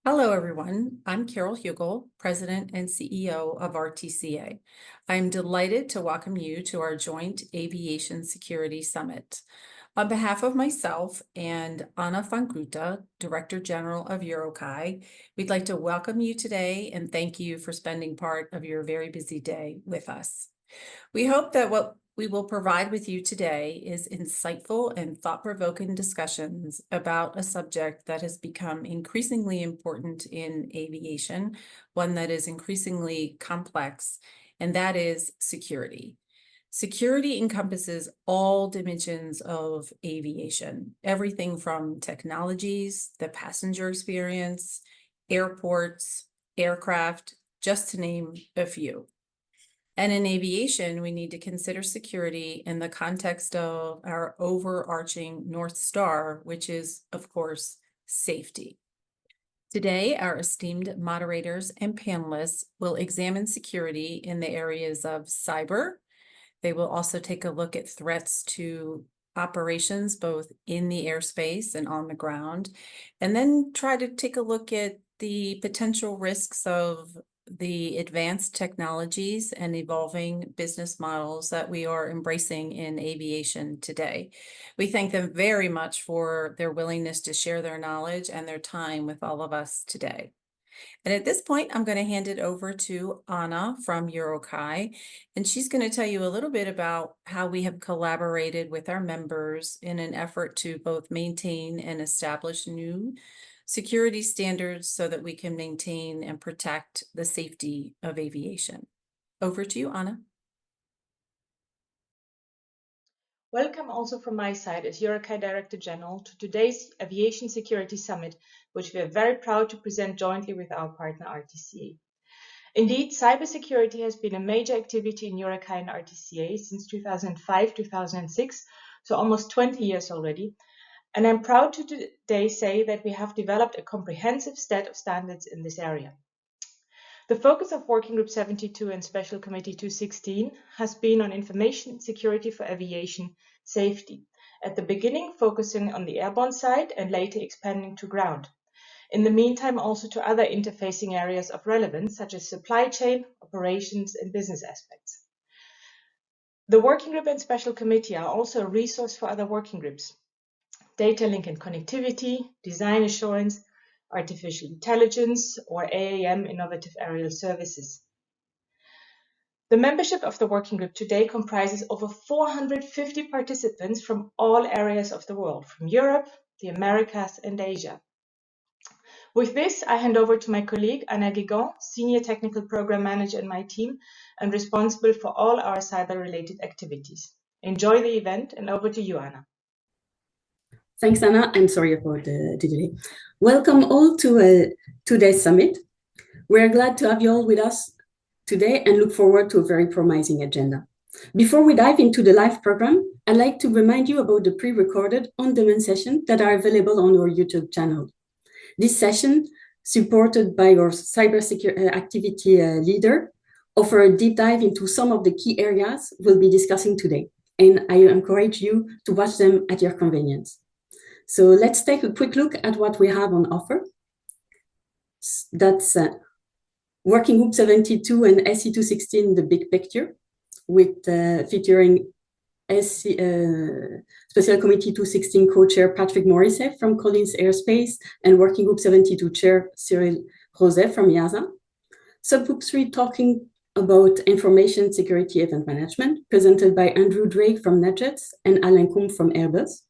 Hello, everyone. I'm Carol Hugel, President and CEO of RTCA. I'm delighted to welcome you to our joint Aviation Security Summit. On behalf of myself and Anna van Gruta, Director General of EUROCAE, we'd like to welcome you today and thank you for spending part of your very busy day with us. We hope that what we will provide with you today is insightful and thought-provoking discussions about a subject that has become increasingly important in aviation, one that is increasingly complex, and that is security. Security encompasses all dimensions of aviation, everything from technologies, the passenger experience, airports, aircraft, just to name a few. And in aviation, we need to consider security in the context of our overarching North Star, which is, of course, safety. Today, our esteemed moderators and panelists will examine security in the areas of cyber. They will also take a look at threats to operations, both in the airspace and on the ground, and then try to take a look at the potential risks of the advanced technologies and evolving business models that we are embracing in aviation today. We thank them very much for their willingness to share their knowledge and their time with all of us today. And at this point, I'm going to hand it over to Anna from EUROCAE, and she's going to tell you a little bit about how we have collaborated with our members in an effort to both maintain and establish new security standards so that we can maintain and protect the safety of aviation. Over to you, Anna. Welcome also from my side as EUROCAE Director General to today's Aviation Security Summit, which we are very proud to present jointly with our partner RTCA. Indeed, cybersecurity has been a major activity in EUROCAE and RTCA since 2005-2006, so almost 20 years already. And I'm proud to today say that we have developed a comprehensive set of standards in this area. The focus of Working Group 72 and Special Committee 216 has been on information security for aviation safety, at the beginning focusing on the airborne side and later expanding to ground. In the meantime, also to other interfacing areas of relevance, such as supply chain, operations, and business aspects. The Working Group and Special Committee are also a resource for other working groups. Data link and connectivity, design assurance, artificial intelligence, or AAM, innovative aerial services. The membership of the working group today comprises over 450 participants from all areas of the world, from Europe, the Americas, and Asia. With this, I hand over to my colleague, Anna Guégan, Senior Technical Program Manager in my team and responsible for all our cyber-related activities. Enjoy the event, and over to you, Anna. Thanks, Anna. I'm sorry about the delay. Welcome all to today's summit. We're glad to have you all with us today and look forward to a very promising agenda. Before we dive into the live program, I'd like to remind you about the pre-recorded on-demand sessions that are available on our YouTube channel. This session, supported by our cybersecurity activity leader, offer a deep dive into some of the key areas we'll be discussing today, and I encourage you to watch them at your convenience. So let's take a quick look at what we have on offer. That's Working Group 72 and SC216, the big picture, with featuring Special Committee 216 co-chair Patrick Morisset from Collins Aerospace and Working Group 72 chair Cyril Roset from EASA. Subgroup 3 talking about information security event management, presented by Andrew Drake from NetJets and Alain Combe from Airbus.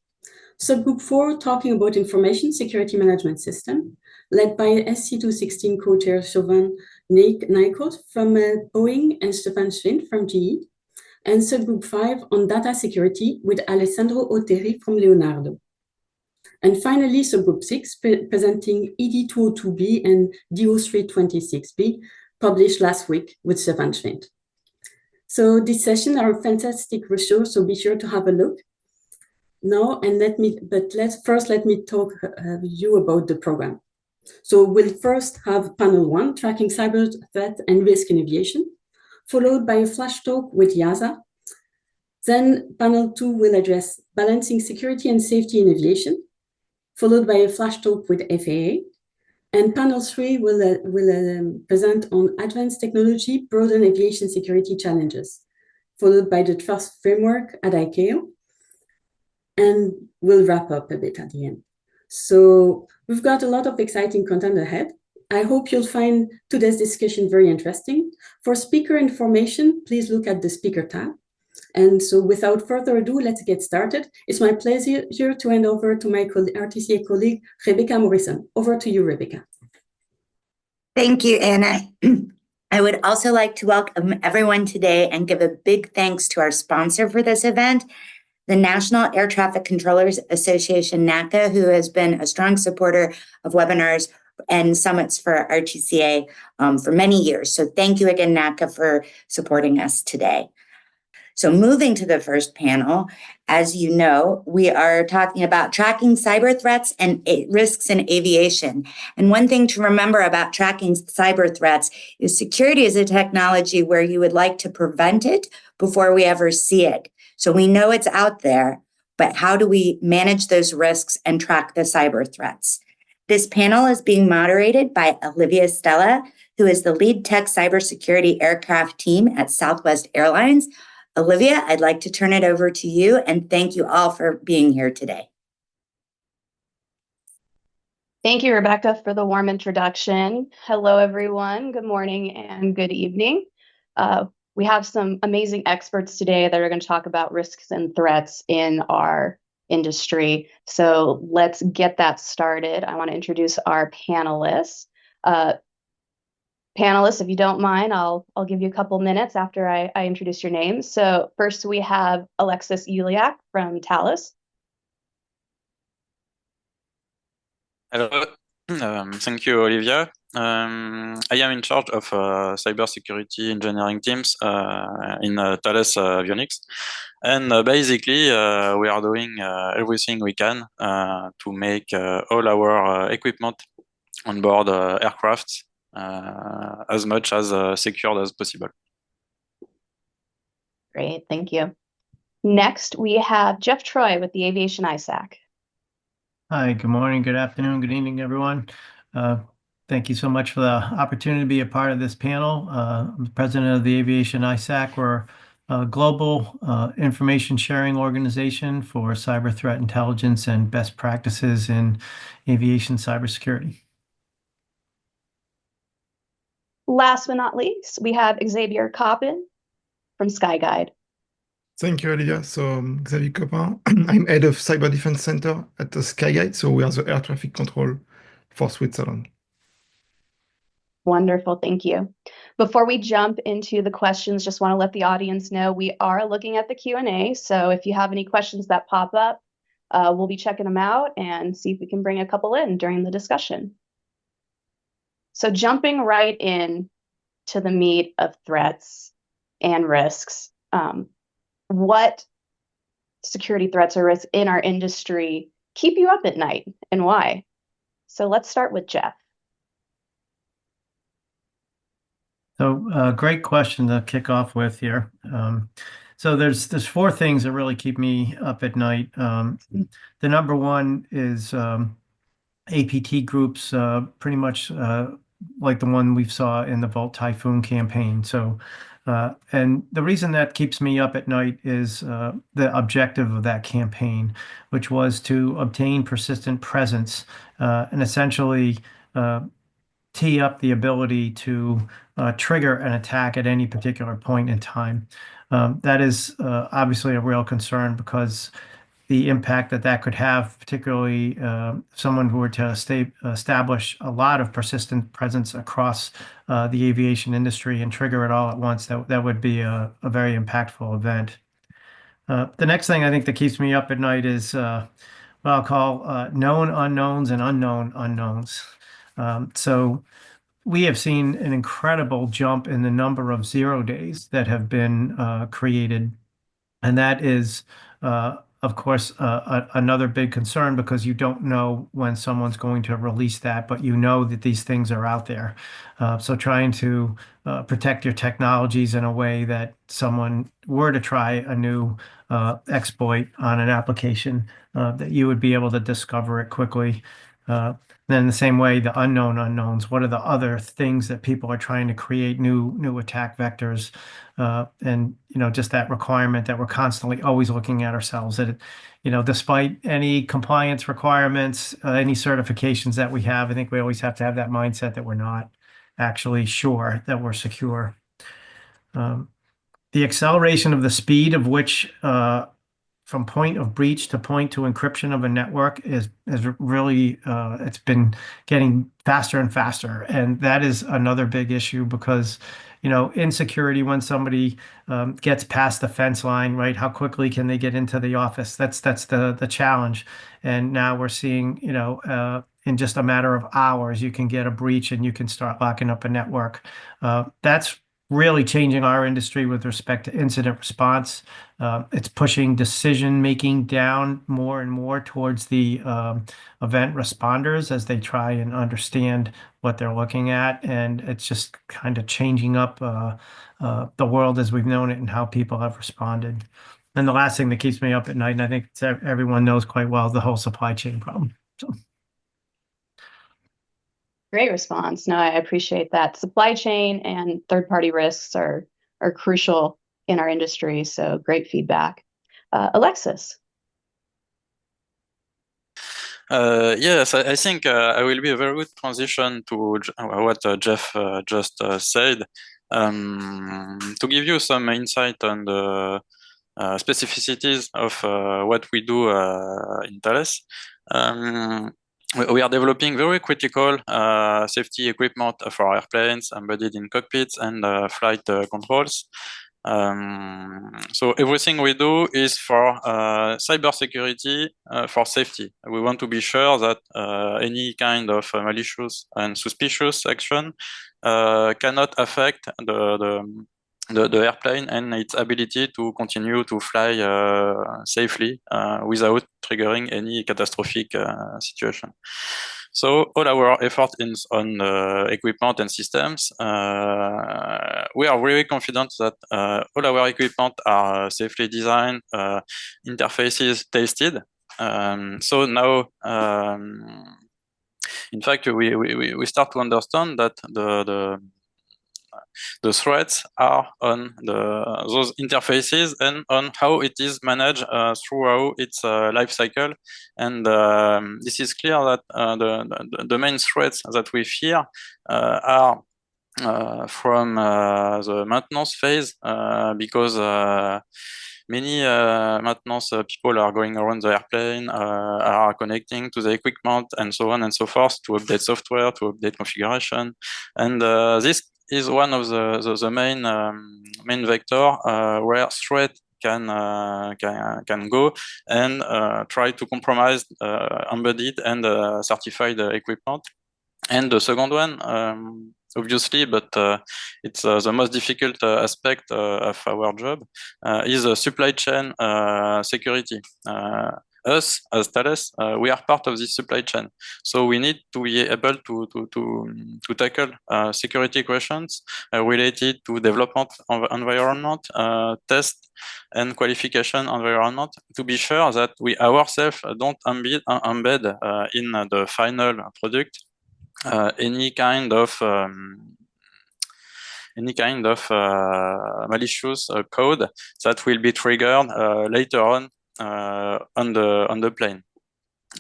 Subgroup 4 talking about information security management system, led by SC216 co-chair Chauvin Nikos from Boeing and Stefan Schwind from GE. And subgroup 5 on data security with Alessandro Otteri from Leonardo. And finally, subgroup 6 presenting ED202B and DO326B, published last week with Stefan Schwind. So this session are a fantastic resource, so be sure to have a look. Now, and let me talk with you about the program. So we'll first have panel 1, tracking cyber threat and risk in aviation, followed by a flash talk with EASA. Then panel 2 will address balancing security and safety in aviation, followed by a flash talk with FAA. And panel 3 will present on advanced technology, broaden aviation security challenges, followed by the trust framework at ICAO. And we'll wrap up a bit at the end. So we've got a lot of exciting content ahead. I hope you'll find today's discussion very interesting. For speaker information, please look at the speaker tab. And so without further ado, let's get started. It's my pleasure to hand over to my RTCA colleague, Rebecca Morrison. Over to you, Rebecca. Thank you, Anna. I would also like to welcome everyone today and give a big thanks to our sponsor for this event, the National Air Traffic Controllers Association, NACA, who has been a strong supporter of webinars and summits for RTCA for many years. So thank you again, NACA, for supporting us today. So moving to the first panel, as you know, we are talking about tracking cyber threats and risks in aviation. And one thing to remember about tracking cyber threats is security is a technology where you would like to prevent it before we ever see it. So we know it's out there, but how do we manage those risks and track the cyber threats? This panel is being moderated by Olivia Stella, who is the lead tech cybersecurity aircraft team at Southwest Airlines. Olivia, I'd like to turn it over to you and thank you all for being here today. Thank you, Rebecca, for the warm introduction. Hello, everyone. Good morning and good evening. We have some amazing experts today that are going to talk about risks and threats in our industry. So let's get that started. I want to introduce our panelists. Panelists, if you don't mind, I'll give you a couple minutes after I introduce your names. So first we have Alexis Yuliak from Thales. Hello, thank you, Olivia. I am in charge of cybersecurity engineering teams in Thales Avionics. And basically, we are doing everything we can to make all our equipment on board aircraft as much as secured as possible. Great, thank you. Next, we have Jeff Troy with the Aviation ISAC. Hi, good morning, good afternoon, good evening, everyone. Thank you so much for the opportunity to be a part of this panel. I'm the president of the Aviation ISAC. We're a global information sharing organization for cyber threat intelligence and best practices in aviation cybersecurity. Last but not least, we have Xavier Coppin from SkyGuide. Thank you, Olivia. So Xavier Coppin, I'm head of Cyber Defense Center at the SkyGuide. So we are the air traffic control for Switzerland. Wonderful, thank you. Before we jump into the questions, just want to let the audience know we are looking at the Q&A. So if you have any questions that pop up, we'll be checking them out and see if we can bring a couple in during the discussion. So jumping right in to the meat of threats and risks, what security threats or risks in our industry keep you up at night and why? So let's start with Jeff. So great question to kick off with here. So there's four things that really keep me up at night. The number one is APT groups, pretty much like the one we saw in the Volt Typhoon campaign. So, and the reason that keeps me up at night is the objective of that campaign, which was to obtain persistent presence and essentially tee up the ability to trigger an attack at any particular point in time. That is obviously a real concern because the impact that could have, particularly someone who were to establish a lot of persistent presence across the aviation industry and trigger it all at once, that would be a very impactful event. The next thing I think that keeps me up at night is what I'll call known unknowns and unknown unknowns. So we have seen an incredible jump in the number of 0 days that have been created. And that is, of course, another big concern because you don't know when someone's going to release that, but you know that these things are out there. So trying to protect your technologies in a way that someone were to try a new exploit on an application, that you would be able to discover it quickly. then in the same way, the unknown unknowns, what are the other things that people are trying to create new attack vectors? And, just that requirement that we're constantly always looking at ourselves that, despite any compliance requirements, any certifications that we have, I think we always have to have that mindset that we're not actually sure that we're secure. The acceleration of the speed of which from point of breach to point to encryption of a network is really it's been getting faster and faster, and that is another big issue because in security, when somebody gets past the fence line, right, how quickly can they get into the office? That's the challenge. And now we're seeing in just a matter of hours you can get a breach and you can start locking up a network. That's really changing our industry with respect to incident response. It's pushing decision making down more and more towards the event responders as they try and understand what they're looking at, and it's just kind of changing up the world as we've known it and how people have responded. And the last thing that keeps me up at night, and I think everyone knows quite well, is the whole supply chain problem. So. Great response. No, I appreciate that. Supply chain and third-party risks are crucial in our industry, so great feedback. Alexis. Yes, I think I will be a very good transition to what Jeff just said. To give you some insight on the specificities of what we do in Thales. We are developing very critical safety equipment for airplanes embedded in cockpits and flight controls. So everything we do is for cybersecurity, for safety. We want to be sure that any kind of malicious and suspicious action cannot affect the airplane and its ability to continue to fly safely without triggering any catastrophic situation. So all our effort is on equipment and systems. We are very confident that all our equipment are safely designed, interfaces tested. So now, in fact, we start to understand that the threats are on those interfaces and on how it is managed throughout its life cycle. And this is clear that the main threats that we fear are from the maintenance phase because many maintenance people are going around the airplane, are connecting to the equipment and so on and so forth to update software, to update configuration. And this is one of the main vector where threat can go and try to compromise embedded and certified equipment. And the second one, obviously, but it's the most difficult aspect of our job, is supply chain security. Us, as Thales, we are part of this supply chain. So we need to be able to tackle security questions related to development of environment, test and qualification environment, to be sure that we ourselves don't embed in the final product any kind of malicious code that will be triggered later on the plane.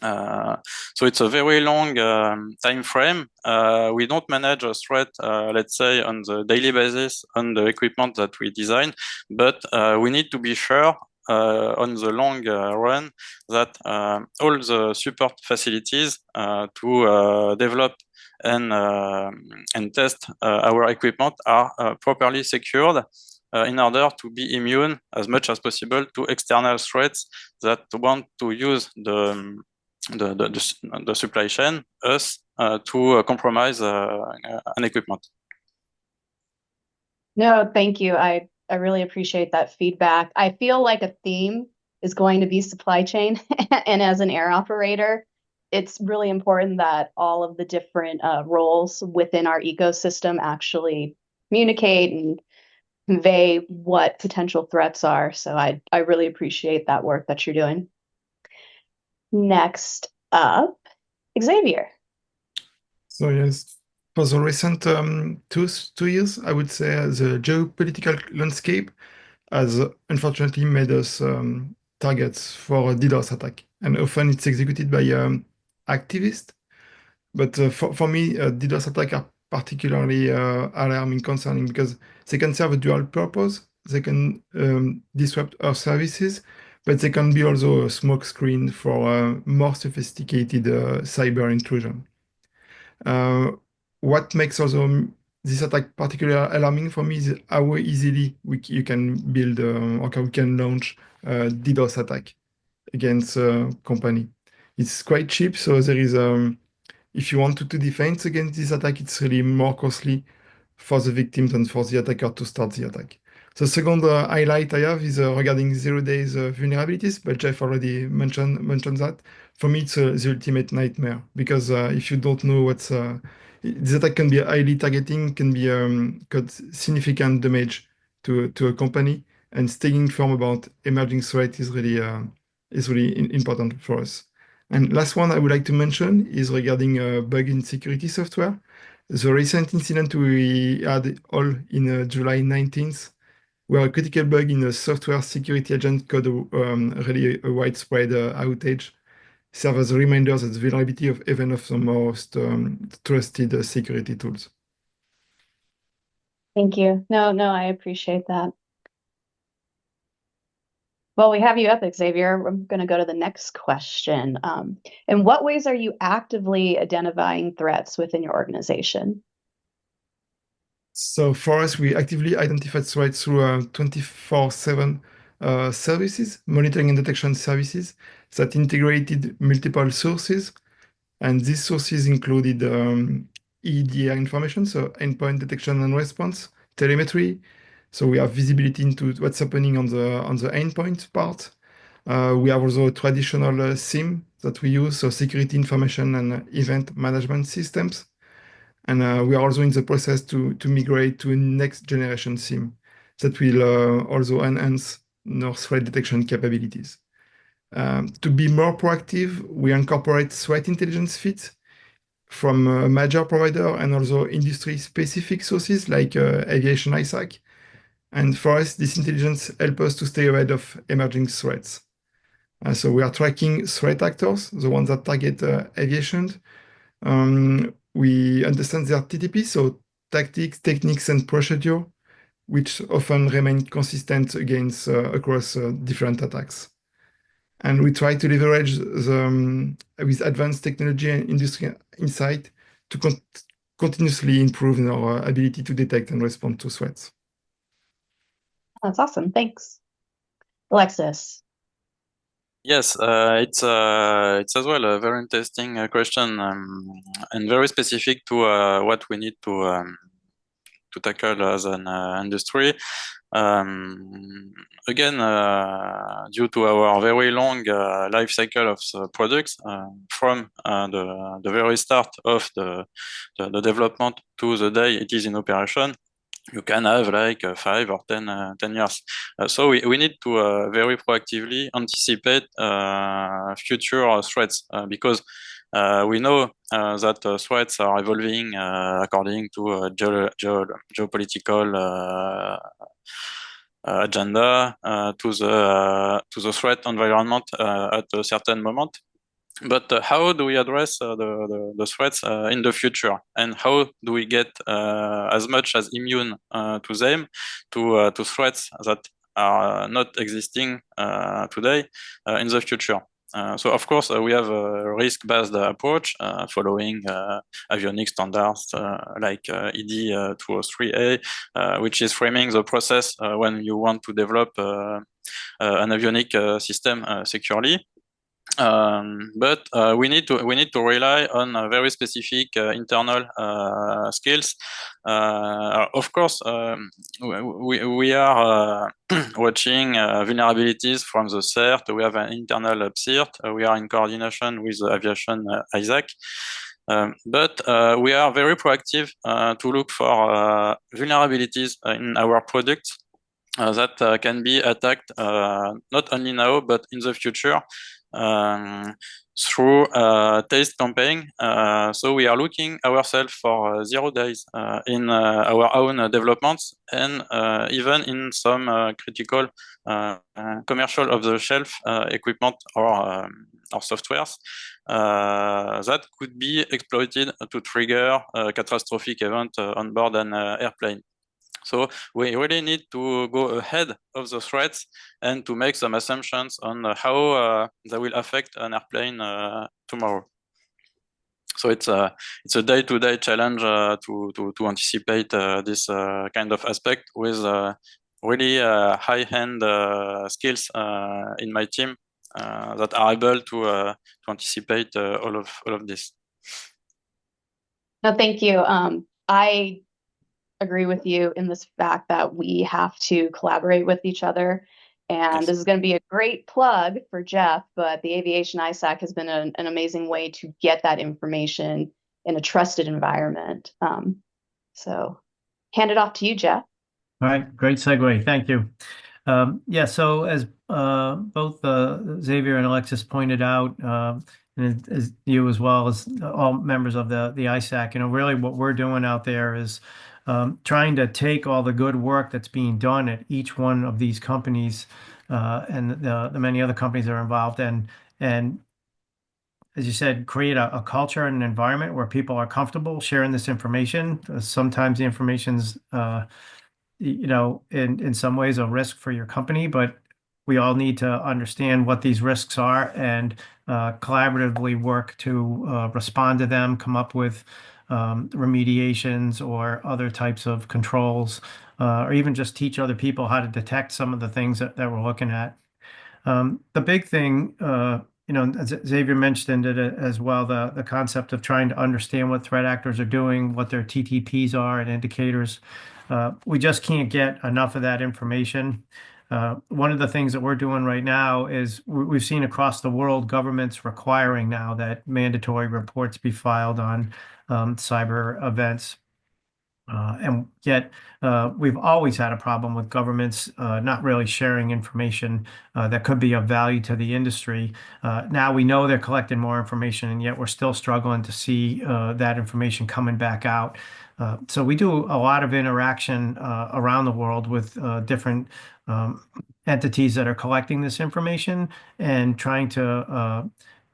So it's a very long time frame. We don't manage a threat, let's say, on the daily basis on the equipment that we design, but we need to be sure on the long run that all the support facilities to develop and test our equipment are properly secured in order to be immune as much as possible to external threats that want to use the supply chain, us, to compromise an equipment. No, thank you. I really appreciate that feedback. I feel like a theme is going to be supply chain, and as an air operator, it's really important that all of the different roles within our ecosystem actually communicate and convey what potential threats are. So I really appreciate that work that you're doing. Next up, Xavier. So yes, for the recent 2 years, I would say the geopolitical landscape has unfortunately made us targets for a DDoS attack, and often it's executed by activists. But for me, DDoS attacks are particularly alarming, concerning, because they can serve a dual purpose. They can disrupt our services, but they can be also a smokescreen for more sophisticated cyber intrusion. What makes also this attack particularly alarming for me is how easily you can build or we can launch a DDoS attack against a company. It's quite cheap, so there is if you want to defend against this attack, it's really more costly for the victims than for the attacker to start the attack. The second highlight I have is regarding 0 days vulnerabilities, but Jeff already mentioned that. For me, it's the ultimate nightmare, because if you don't know what's this attack can be highly targeting, can be cause significant damage to a company, and staying informed about emerging threat is really important for us. And last one I would like to mention is regarding bug in security software. The recent incident we had all in July 19th, where a critical bug in a software security agent caused really a widespread outage, serve as a reminder that the vulnerability of even of the most trusted security tools. Thank you. No, I appreciate that. Well, we have you up, Xavier. I'm going to go to the next question. In what ways are you actively identifying threats within your organization? So for us, we actively identify threats through 24/7 services, monitoring and detection services that integrated multiple sources. And these sources included EDR information, so endpoint detection and response, telemetry. So we have visibility into what's happening on the endpoint part. We have also traditional SIEM that we use, so security information and event management systems. And we are also in the process to migrate to a next generation SIEM that will also enhance our threat detection capabilities. To be more proactive, we incorporate threat intelligence feeds from a major provider and also industry-specific sources like Aviation ISAC. And for us, this intelligence helps us to stay ahead of emerging threats. So we are tracking threat actors, the ones that target aviation. We understand their TTP, so tactics, techniques, and procedure, which often remain consistent against across different attacks. And we try to leverage with advanced technology and industry insight to continuously improve our ability to detect and respond to threats. That's awesome. Thanks. Alexis. Yes, it's as well a very interesting question and very specific to what we need to tackle as an industry. Again, due to our very long life cycle of the products, from the very start of the development to the day it is in operation, you can have like 5 or 10 years. So we need to very proactively anticipate future threats because we know that threats are evolving according to geopolitical agenda to the threat environment at a certain moment. But how do we address the threats in the future, and how do we get as much as immune to them, to threats that are not existing today in the future? So of course we have a risk-based approach following avionics standards like ED 203A, which is framing the process when you want to develop an avionic system securely. But we need to rely on very specific internal skills. Of course, we are watching vulnerabilities from the CERT. We have an internal CERT. We are in coordination with Aviation ISAC. But we are very proactive to look for vulnerabilities in our products that can be attacked not only now but in the future. through taste campaign. So we are looking ourselves for 0 days in our own developments, and even in some critical commercial off-the-shelf equipment or softwares that could be exploited to trigger a catastrophic event on board an airplane. So we really need to go ahead of the threats and to make some assumptions on how they will affect an airplane tomorrow. So it's a day-to-day challenge to anticipate this kind of aspect with really high-end skills in my team that are able to anticipate all of this. No, thank you. I agree with you in this fact that we have to collaborate with each other. And Yes. this is going to be a great plug for Jeff, but the Aviation ISAC has been an amazing way to get that information in a trusted environment. So hand it off to you, Jeff. All right, great segue. Thank you. Yeah, so as both Xavier and Alexis pointed out, and as you as well as all members of the ISAC, really what we're doing out there is trying to take all the good work that's being done at each one of these companies and the many other companies that are involved, and as you said, create a culture and an environment where people are comfortable sharing this information. Sometimes the information's in some ways a risk for your company, but we all need to understand what these risks are and collaboratively work to respond to them, come up with remediations or other types of controls, or even just teach other people how to detect some of the things that we're looking at. The big thing, as Xavier mentioned it as well, the concept of trying to understand what threat actors are doing, what their TTPs are and indicators. We just can't get enough of that information. One of the things that we're doing right now is we've seen across the world governments requiring now that mandatory reports be filed on cyber events. And yet we've always had a problem with governments not really sharing information that could be of value to the industry. Now we know they're collecting more information, and yet we're still struggling to see that information coming back out. So we do a lot of interaction around the world with different entities that are collecting this information and trying to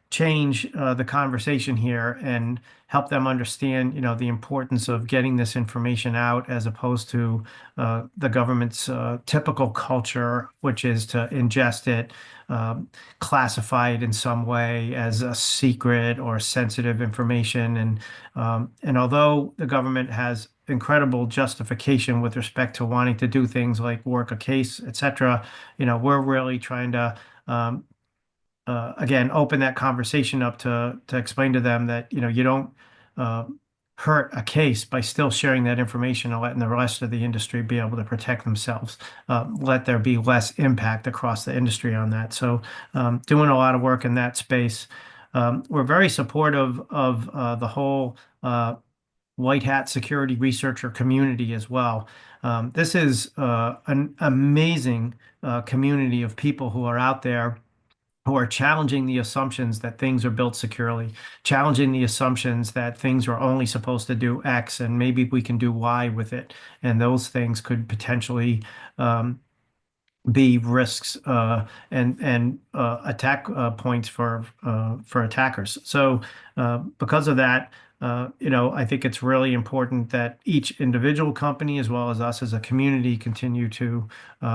change the conversation here and help them understand, the importance of getting this information out as opposed to the government's typical culture, which is to ingest it, classify it in some way as a secret or sensitive information. And although the government has incredible justification with respect to wanting to do things like work a case, etc., we're really trying to again, open that conversation up to explain to them that, you don't hurt a case by still sharing that information and letting the rest of the industry be able to protect themselves. Let there be less impact across the industry on that. So doing a lot of work in that space. We're very supportive of the whole white hat security researcher community as well. This is an amazing community of people who are out there who are challenging the assumptions that things are built securely, challenging the assumptions that things are only supposed to do X and maybe we can do Y with it. And those things could potentially be risks and attack points for attackers. So because of that, I think it's really important that each individual company, as well as us as a community, continue to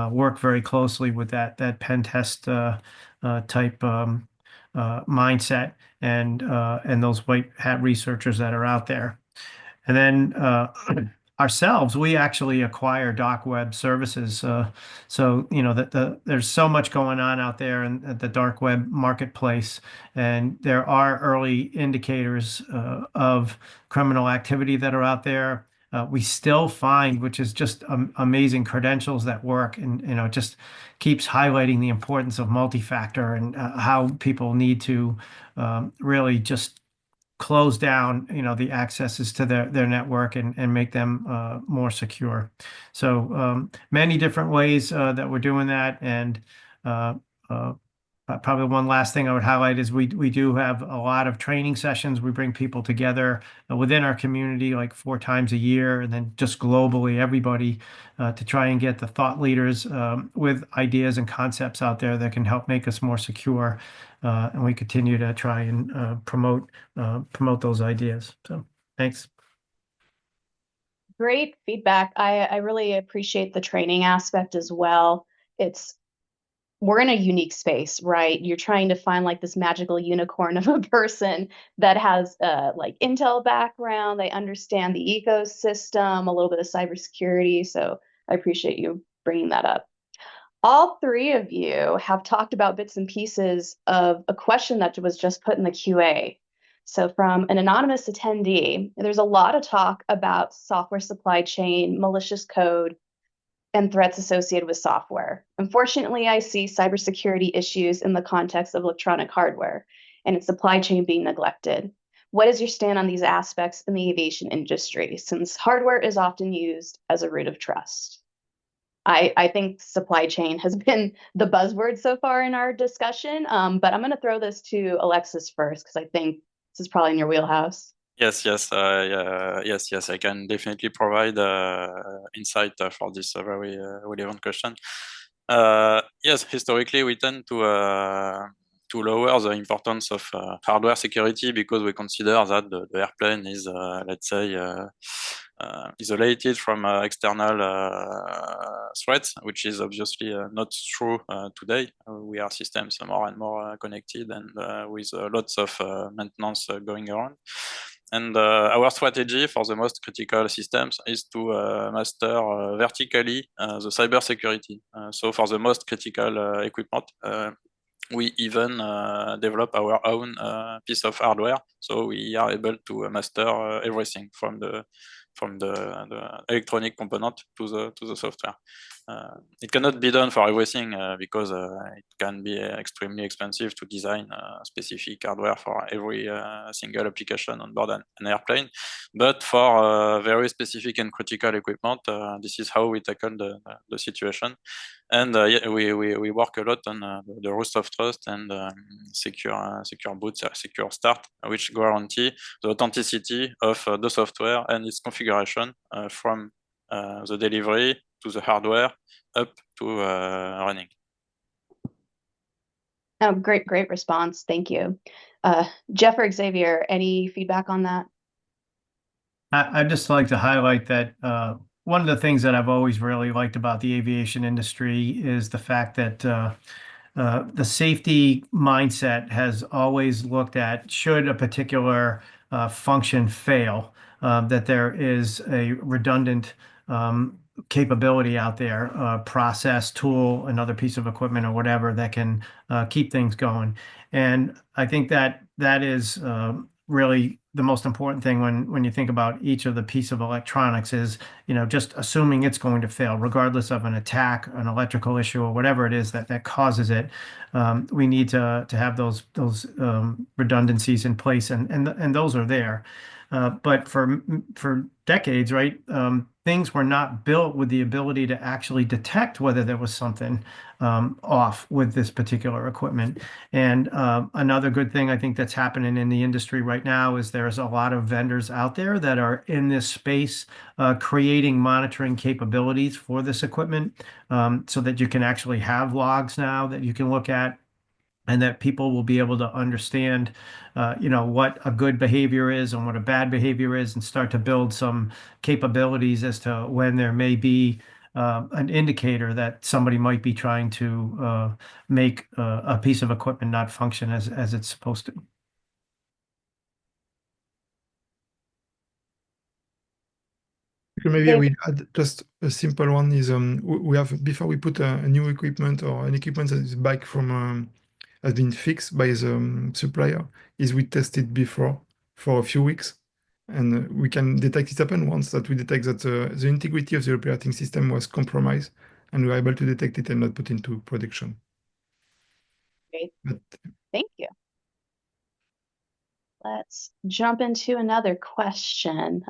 work very closely with that pen test type mindset and those white hat researchers that are out there. And then ourselves, we actually acquire dark web services. So there's so much going on out there in the dark web marketplace, and there are early indicators of criminal activity that are out there. We still find, which is just amazing, credentials that work, and it just keeps highlighting the importance of multi-factor and how people need to really just close down, the accesses to their network and make them more secure. So many different ways that we're doing that, and Probably one last thing I would highlight is we do have a lot of training sessions. We bring people together within our community like 4 times a year, and then just globally, everybody, to try and get the thought leaders with ideas and concepts out there that can help make us more secure. And we continue to try and promote those ideas. So thanks. Great feedback. I really appreciate the training aspect as well. We're in a unique space, right? You're trying to find like this magical unicorn of a person that has like Intel background. They understand the ecosystem, a little bit of cybersecurity. So I appreciate you bringing that up. All 3 of you have talked about bits and pieces of a question that was just put in the QA. So from an anonymous attendee, there's a lot of talk about software supply chain, malicious code, and threats associated with software. Unfortunately, I see cybersecurity issues in the context of electronic hardware and its supply chain being neglected. What is your stand on these aspects in the aviation industry, since hardware is often used as a root of trust? I think supply chain has been the buzzword so far in our discussion, but I'm going to throw this to Alexis first, because I think this is probably in your wheelhouse. Yes, I can definitely provide insight for this very relevant question. Yes, historically we tend to lower the importance of hardware security because we consider that the airplane is, let's say, isolated from external threats, which is obviously not true today. We are systems more and more connected and with lots of maintenance going on. And our strategy for the most critical systems is to master vertically the cybersecurity. So for the most critical equipment, we even develop our own piece of hardware. So we are able to master everything from the electronic component to the software. It cannot be done for everything because it can be extremely expensive to design specific hardware for every single application on board an airplane. But for very specific and critical equipment, this is how we tackle the situation. And yeah, we work a lot on the roots of trust and secure boot, secure start, which guarantee the authenticity of the software and its configuration from the delivery to the hardware up to running. Oh, great response. Thank you. Jeff or Xavier, any feedback on that? I'd just like to highlight that one of the things that I've always really liked about the aviation industry is the fact that the safety mindset has always looked at, should a particular function fail, that there is a redundant capability out there, process, tool, another piece of equipment or whatever that can keep things going. And I think that is really the most important thing when you think about each of the piece of electronics is, just assuming it's going to fail, regardless of an attack, an electrical issue, or whatever it is that causes it. We need to have those redundancies in place, and those are there. But for decades, right, things were not built with the ability to actually detect whether there was something off with this particular equipment. And another good thing I think that's happening in the industry right now is there's a lot of vendors out there that are in this space creating monitoring capabilities for this equipment, so that you can actually have logs now that you can look at, and that people will be able to understand, what a good behavior is and what a bad behavior is, and start to build some capabilities as to when there may be an indicator that somebody might be trying to make a piece of equipment not function as it's supposed to. Maybe we add just a simple one is we have, before we put a new equipment or an equipment that is back from has been fixed by the supplier, is we test it before for a few weeks, and we can detect it happen once that we detect that the integrity of the operating system was compromised, and we are able to detect it and not put into production. Great. But, thank you. Let's jump into another question.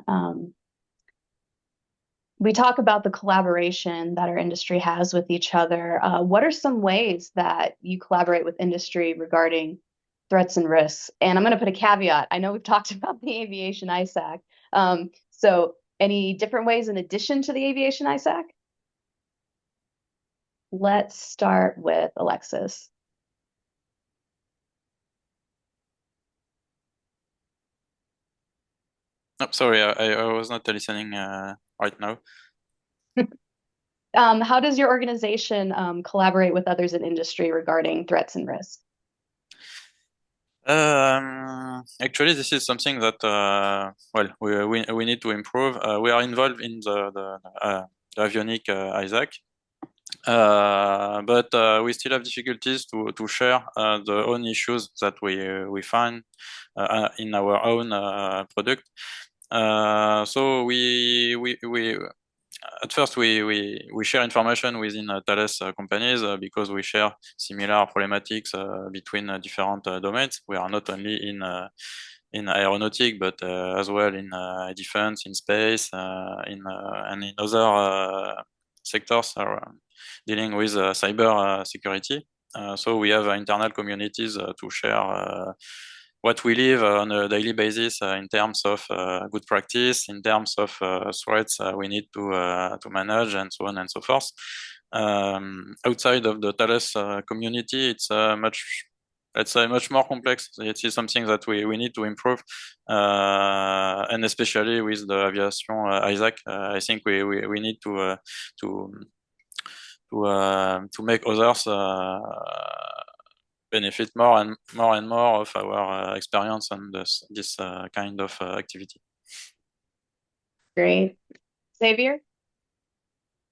we talk about the collaboration that our industry has with each other. What are some ways that you collaborate with industry regarding threats and risks? And I'm going to put a caveat. I know we've talked about the Aviation ISAC. So any different ways in addition to the Aviation ISAC? Let's start with Alexis. Oh, sorry, I was not listening right now. How does your organization collaborate with others in industry regarding threats and risks? Actually, this is something that well we need to improve. We are involved in the avionic ISAC, but we still have difficulties to share the own issues that we find in our own product. So we at first we share information within Thales companies because we share similar problematics between different domains. We are not only in aeronautic, but as well in defense, in space, and in other sectors dealing with cyber security. So we have internal communities to share what we live on a daily basis in terms of good practice, in terms of threats we need to manage, and so on and so forth. Outside of the Thales community, it's much more complex. It is something that we need to improve, and especially with the Aviation ISAC, I think we need to make others benefit more and more of our experience on this kind of activity. Great. Xavier?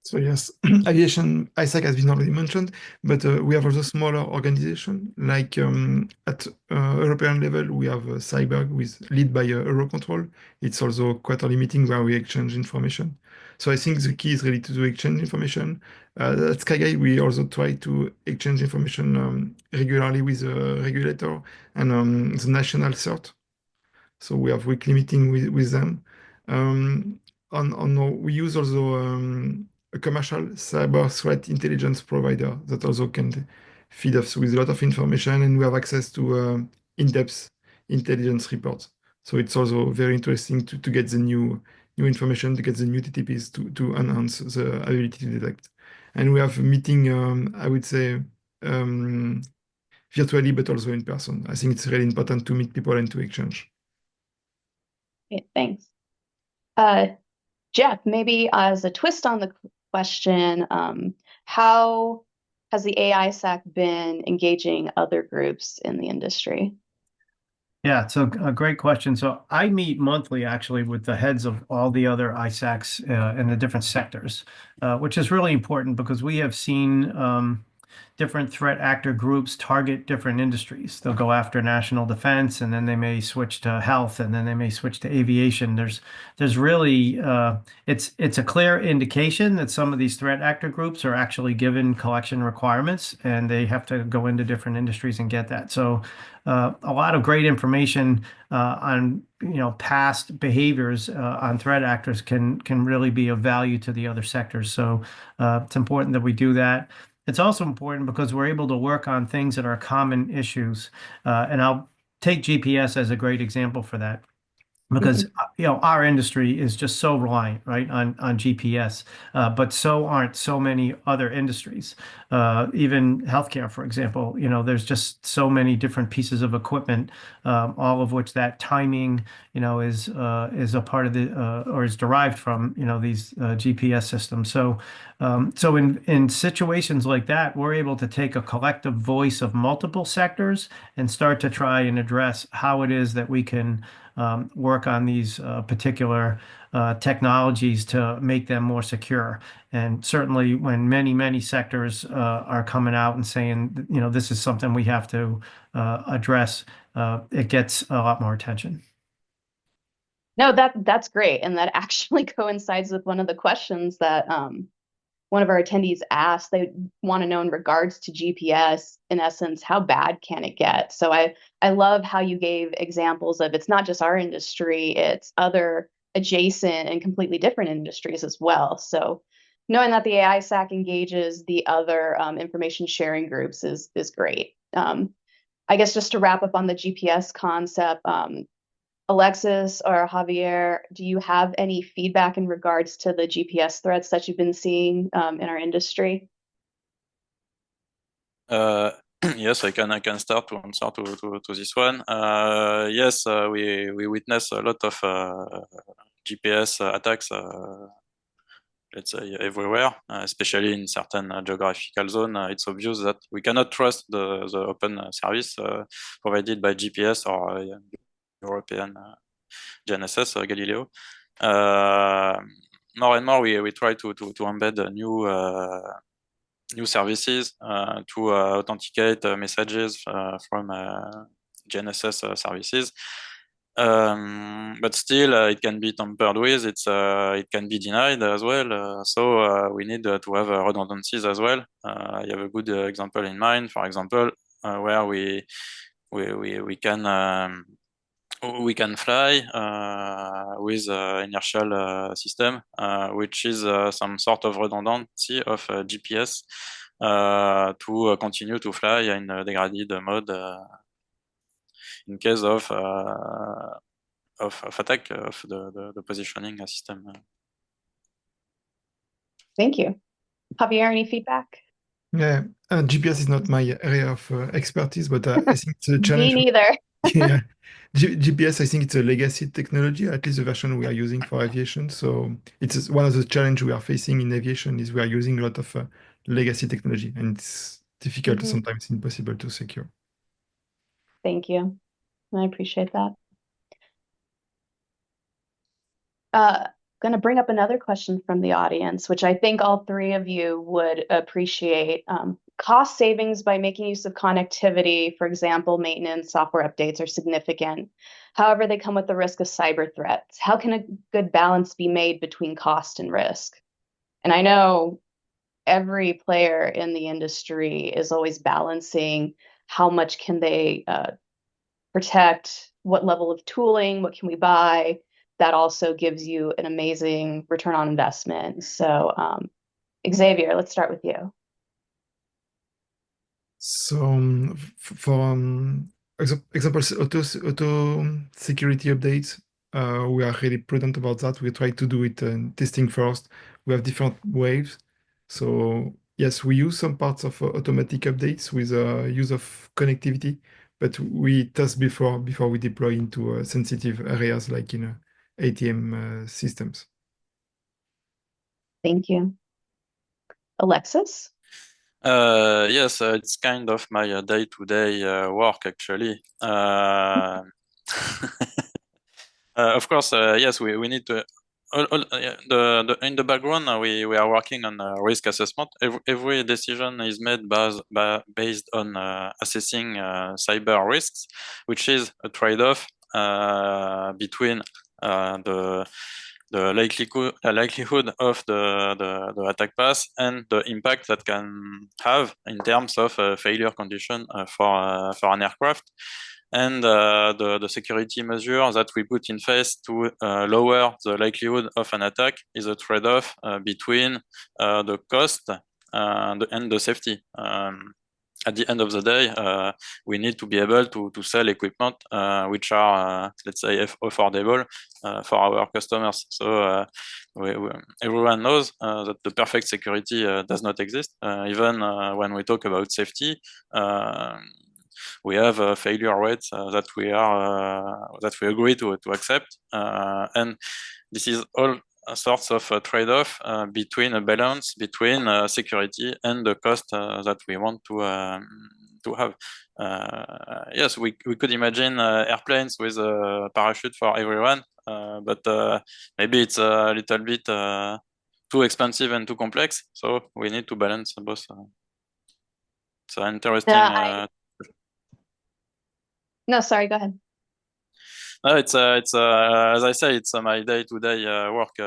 So yes, Aviation ISAC has been already mentioned, but we have also smaller organization, like at European level, we have cyber led by Eurocontrol. It's also quarterly meeting where we exchange information. So I think the key is really to exchange information. At Sky, we also try to exchange information regularly with the regulator and the national CERT. So we have weekly meeting with them. We use also a commercial cyber threat intelligence provider that also can feed us with a lot of information, and we have access to in-depth intelligence reports. So it's also very interesting to get the new information, to get the new TTPs to enhance the ability to detect. And we have a meeting, I would say, virtually, but also in person. I think it's really important to meet people and to exchange. Okay, thanks. Jeff, maybe as a twist on the question, how has the AISAC been engaging other groups in the industry? Yeah, so a great question. So I meet monthly actually with the heads of all the other ISACs in the different sectors, which is really important because we have seen different threat actor groups target different industries. They'll go after national defense, and then they may switch to health, and then they may switch to aviation. There's really it's a clear indication that some of these threat actor groups are actually given collection requirements, and they have to go into different industries and get that. So a lot of great information on past behaviors on threat actors can really be of value to the other sectors. So it's important that we do that. It's also important because we're able to work on things that are common issues. And I'll take GPS as a great example for that. Because our industry is just so reliant, right, on GPS, but so aren't so many other industries. Even healthcare, for example, there's just so many different pieces of equipment, all of which that timing, is a part of the or is derived from these GPS systems. So in situations like that, we're able to take a collective voice of multiple sectors and start to try and address how it is that we can work on these particular technologies to make them more secure. And certainly when many sectors are coming out and saying, this is something we have to address, it gets a lot more attention. No, that's great. And that actually coincides with one of the questions that one of our attendees asked. They want to know in regards to GPS, in essence, how bad can it get? So I love how you gave examples of it's not just our industry, it's other adjacent and completely different industries as well. So knowing that the AI SAC engages the other information sharing groups is great. I guess just to wrap up on the GPS concept, Alexis or Javier, do you have any feedback in regards to the GPS threats that you've been seeing in our industry? Yes, I can start to answer to this one. Yes, we witness a lot of GPS attacks, let's say everywhere, especially in certain geographical zone. It's obvious that we cannot trust the open service provided by GPS or European GNSS Galileo. More and more, we try to embed new services to authenticate messages from GNSS services. But still, it can be tampered with. It can be denied as well. So we need to have redundancies as well. I have a good example in mind. For example, where we can fly with inertial system, which is some sort of redundancy of GPS to continue to fly in a degraded mode in case of attack of the positioning system. Thank you. Javier, any feedback? Yeah, GPS is not my area of expertise, but I think it's a challenge. Me neither. Yeah, GPS, I think it's a legacy technology, at least the version we are using for aviation. So it's one of the challenges we are facing in aviation is we are using a lot of legacy technology, and it's difficult, sometimes impossible to secure. Thank you. I appreciate that. Going to bring up another question from the audience, which I think all three of you would appreciate. Cost savings by making use of connectivity, for example, maintenance, software updates are significant. However, they come with the risk of cyber threats. How can a good balance be made between cost and risk? And I know every player in the industry is always balancing how much can they protect, what level of tooling, what can we buy, that also gives you an amazing return on investment. So Xavier, let's start with you. So for example, auto security updates, we are really prudent about that. We try to do it testing first. We have different waves. So yes, we use some parts of automatic updates with use of connectivity, but we test before we deploy into sensitive areas like in ATM systems. Thank you. Alexis? Yes, it's kind of my day-to-day work, actually. Of course, yes, we need to. In the background, we are working on risk assessment. Every decision is made based on assessing cyber risks, which is a trade-off between the likelihood of the attack path and the impact that can have in terms of failure condition for an aircraft, and the security measure that we put in place to lower the likelihood of an attack is a trade-off between the cost and the safety. At the end of the day, we need to be able to sell equipment which are, let's say, affordable for our customers. So everyone knows that the perfect security does not exist. Even when we talk about safety, we have failure rates that we agree to accept, and this is all sorts of trade-off between a balance between security and the cost that we want to have. Yes, we could imagine airplanes with a parachute for everyone, but maybe it's a little bit too expensive and too complex. So we need to balance both. It's an interesting. No, sorry, go ahead. No, it's as I say, it's my day-to-day work.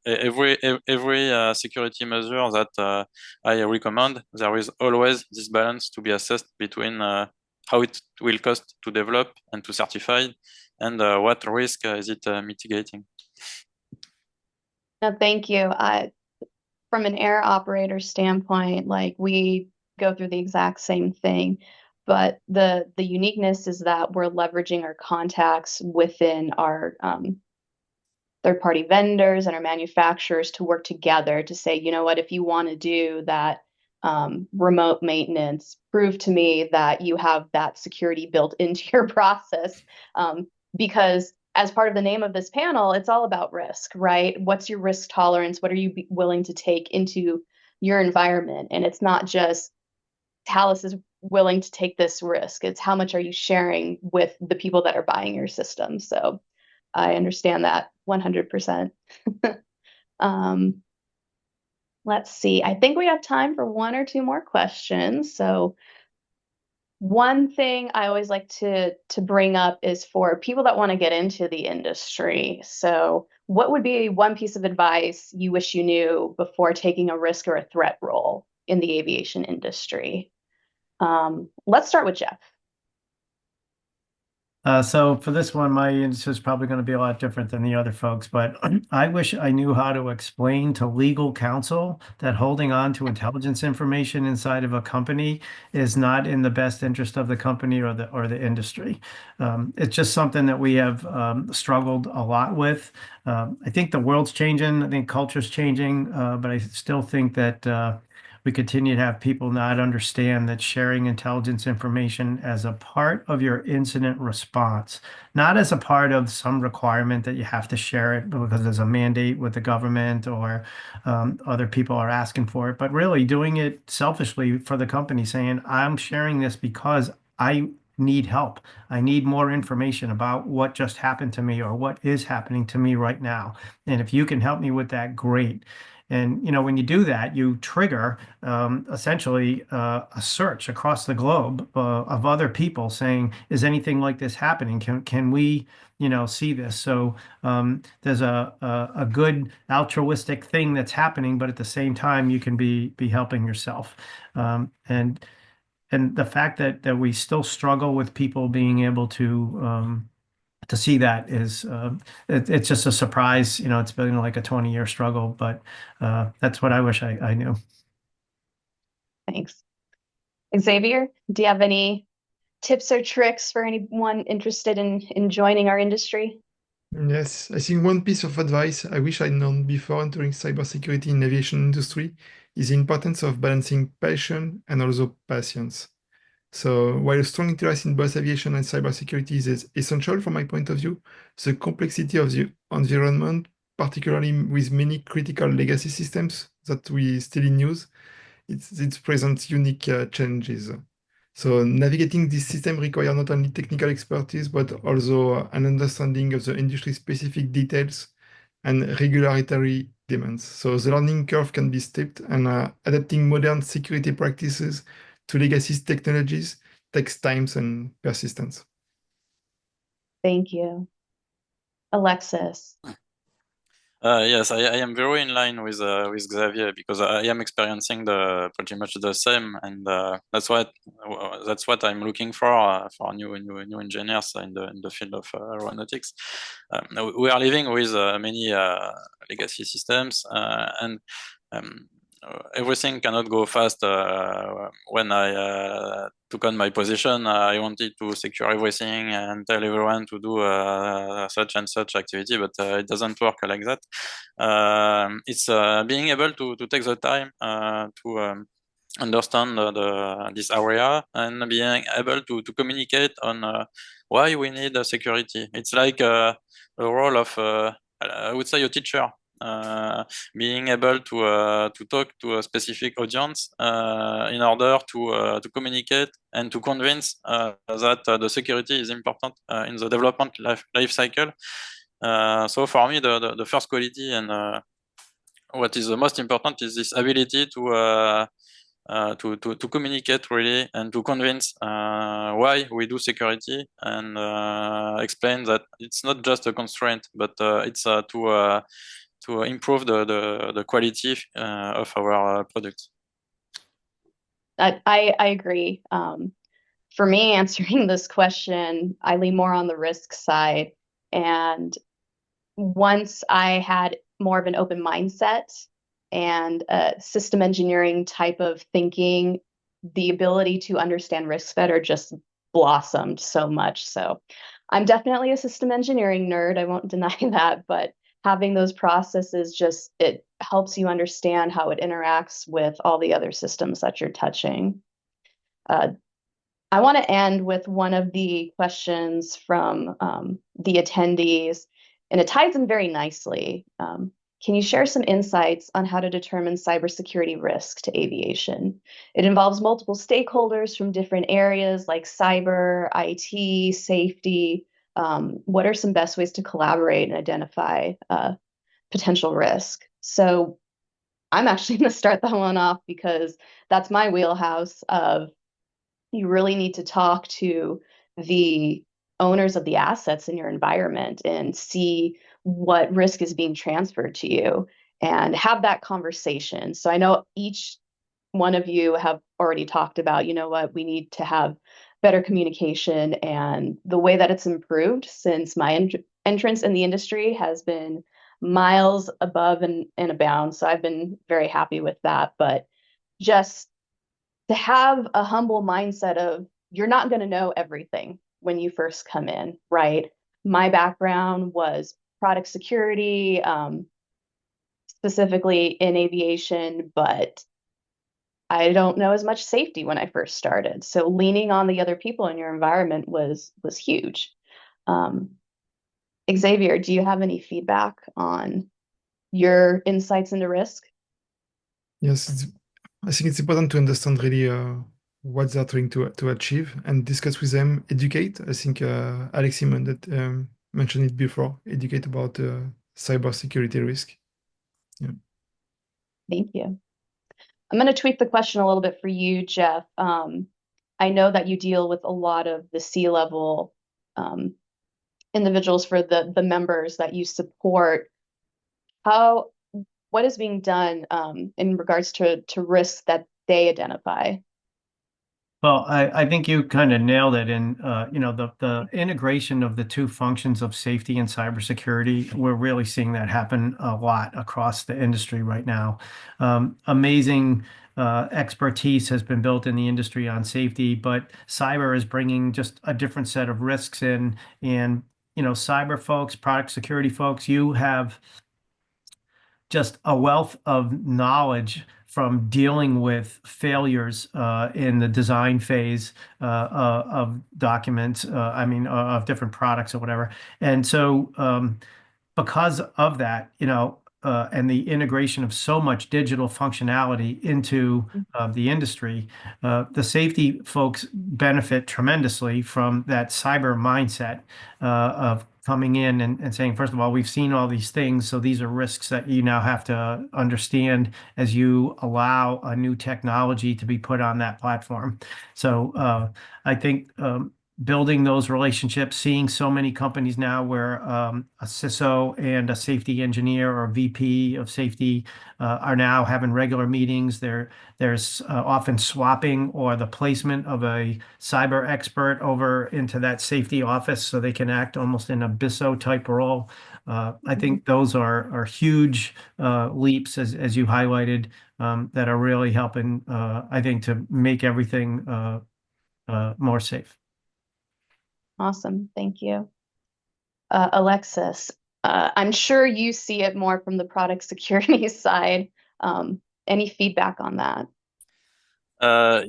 Every security measure that I recommend, there is always this balance to be assessed between how it will cost to develop and to certify, and what risk is it mitigating? No, thank you. From an air operator standpoint, like we go through the exact same thing, but the uniqueness is that we're leveraging our contacts within our third-party vendors and our manufacturers to work together to say, you know what, if you want to do that remote maintenance, prove to me that you have that security built into your process. Because as part of the name of this panel, it's all about risk, right? What's your risk tolerance? What are you willing to take into your environment? And it's not just Thales is willing to take this risk. It's how much are you sharing with the people that are buying your system. So I understand that 100%. Let's see. I think we have time for one or two more questions. So one thing I always like to bring up is for people that want to get into the industry. So what would be one piece of advice you wish you knew before taking a risk or a threat role in the aviation industry? Let's start with Jeff. So for this one, my answer is probably going to be a lot different than the other folks, but I wish I knew how to explain to legal counsel that holding on to intelligence information inside of a company is not in the best interest of the company or the industry. It's just something that we have struggled a lot with. I think the world's changing. I think culture's changing, but I still think that we continue to have people not understand that sharing intelligence information as a part of your incident response, not as a part of some requirement that you have to share it because there's a mandate with the government or other people are asking for it, but really doing it selfishly for the company, saying, I'm sharing this because I need help. I need more information about what just happened to me or what is happening to me right now. And if you can help me with that, great. And when you do that, you trigger essentially a search across the globe of other people saying, "Is anything like this happening? Can we, see this?" So there's a good altruistic thing that's happening, but at the same time, you can be helping yourself. And the fact that we still struggle with people being able to see that is it's just a surprise. It's been like a 20-year struggle, but that's what I wish I knew. Thanks. Xavier, do you have any tips or tricks for anyone interested in joining our industry? Yes, I think one piece of advice I wish I'd known before entering cybersecurity in aviation industry is the importance of balancing passion and also patience. So while a strong interest in both aviation and cybersecurity is essential from my point of view, the complexity of the environment, particularly with many critical legacy systems that we still in use, it presents unique challenges. So navigating this system requires not only technical expertise, but also an understanding of the industry-specific details and regulatory demands. So the learning curve can be steep, and adapting modern security practices to legacy technologies takes time and persistence. Thank you. Alexis. Yes, I am very in line with Xavier because I am experiencing pretty much the same, and that's what I'm looking for new engineers in the field of aeronautics. We are living with many legacy systems, and everything cannot go fast. When I took on my position, I wanted to secure everything and tell everyone to do such and such activity, but it doesn't work like that. It's being able to take the time to understand this area and being able to communicate on why we need security. It's like a role of, I would say, a teacher. Being able to talk to a specific audience in order to communicate and to convince that the security is important in the development life cycle. So for me, the first quality and what is the most important is this ability to communicate really and to convince why we do security and explain that it's not just a constraint, but it's to improve the quality of our products. I agree. for me, answering this question, I lean more on the risk side. And once I had more of an open mindset and a system engineering type of thinking, the ability to understand risks better just blossomed so much. So I'm definitely a system engineering nerd. I won't deny that, but having those processes it helps you understand how it interacts with all the other systems that you're touching. I want to end with one of the questions from the attendees, and it ties in very nicely. Can you share some insights on how to determine cybersecurity risk to aviation? It involves multiple stakeholders from different areas like cyber, IT, safety. What are some best ways to collaborate and identify potential risk? So I'm actually going to start that one off because that's my wheelhouse of you really need to talk to the owners of the assets in your environment and see what risk is being transferred to you and have that conversation. So I know each one of you have already talked about, you know what, we need to have better communication, and the way that it's improved since my entrance in the industry has been miles above and abound. So I've been very happy with that. But just to have a humble mindset of you're not going to know everything when you first come in, right? My background was product security, specifically in aviation, but I don't know as much safety when I first started. So leaning on the other people in your environment was huge. Xavier, do you have any feedback on your insights into risk? Yes, I think it's important to understand really what they're trying to achieve and discuss with them, educate. I think Alexi mentioned it before, educate about cybersecurity risk. Yeah. Thank you. I'm going to tweak the question a little bit for you, Jeff. I know that you deal with a lot of the C-level individuals for the members that you support. What is being done in regards to risks that they identify? Well, I think you kind of nailed it in, the integration of the two functions of safety and cybersecurity. We're really seeing that happen a lot across the industry right now. Amazing expertise has been built in the industry on safety, but cyber is bringing just a different set of risks in. And, cyber folks, product security folks, you have just a wealth of knowledge from dealing with failures in the design phase of documents, of different products or whatever. And so because of that, and the integration of so much digital functionality into the industry, the safety folks benefit tremendously from that cyber mindset of coming in and saying, first of all, we've seen all these things, so these are risks that you now have to understand as you allow a new technology to be put on that platform. So I think building those relationships, seeing so many companies now where a CISO and a safety engineer or VP of safety are now having regular meetings. There's often swapping or the placement of a cyber expert over into that safety office so they can act almost in a BISO type role. I think those are huge leaps, as you highlighted, that are really helping, I think, to make everything more safe. Awesome. Thank you. Alexis, I'm sure you see it more from the product security side. Any feedback on that?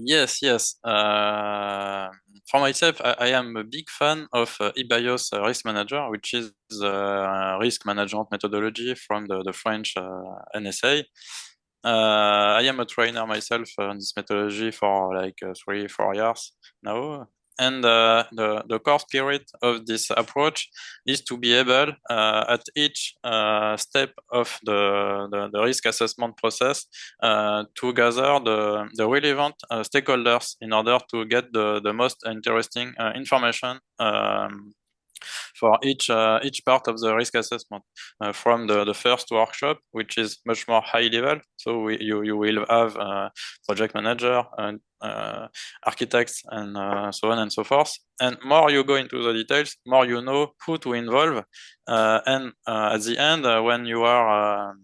Yes. For myself, I am a big fan of eBIOS Risk Manager, which is the risk management methodology from the French NSA. I am a trainer myself on this methodology for like 3-4 years now. And the core spirit of this approach is to be able at each step of the risk assessment process to gather the relevant stakeholders in order to get the most interesting information for each part of the risk assessment. From the first workshop, which is much more high level, so you will have project manager and architects and so on and so forth. And more you go into the details, more you know who to involve. And at the end, when you are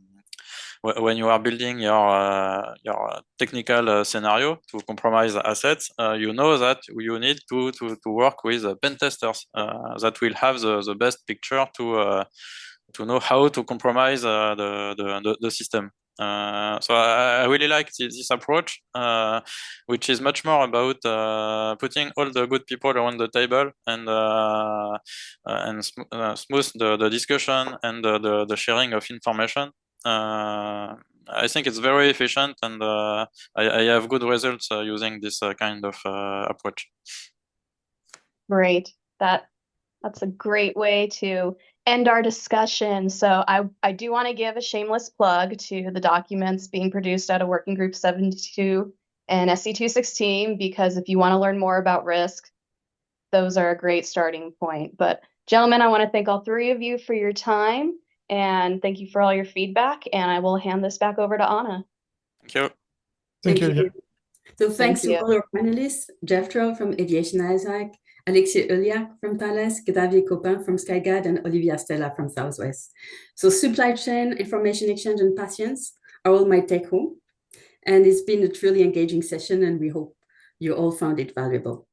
building your technical scenario to compromise assets, you know that you need to work with pen testers that will have the best picture to know how to compromise the system. So I really like this approach, which is much more about putting all the good people around the table and smooth the discussion and the sharing of information. I think it's very efficient, and I have good results using this kind of approach. Great. That's a great way to end our discussion. So I do want to give a shameless plug to the documents being produced out of Working Group 72 and SC216, because if you want to learn more about risk, those are a great starting point. But gentlemen, I want to thank all three of you for your time, and thank you for all your feedback. And I will hand this back over to Anna. Thank you. Thank you. So thanks Thank to all our panelists, Jeff Troll from Aviation Isaac, Alexis Euliac from Thales, Xavier Copin from SkyGuide, and Olivia Stella from Southwest. So supply chain, information exchange, and patience are all my take home. And it's been a truly engaging session, and we hope you all found it valuable.